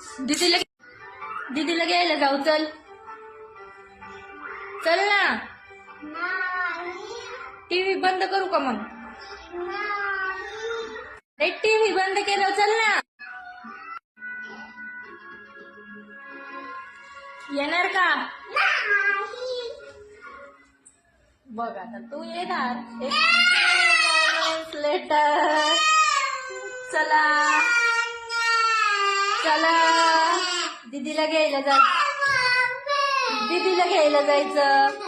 दीदीला दीदीला घ्यायला जाऊ. चल चल ना. टीव्ही बंद करू का मग? टीव्ही बंद केलं. चल ना. येणार का? बघ आता तू येणार. लेटर. चला चला दीदीला घ्यायला जा. दीदीला घ्यायला जायचं.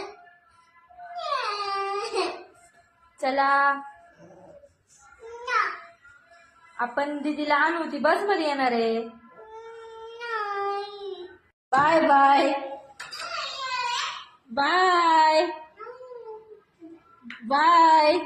चला आपण दीदीला आणू. ती बस मध्ये येणार आहे. Bye bye bye bye.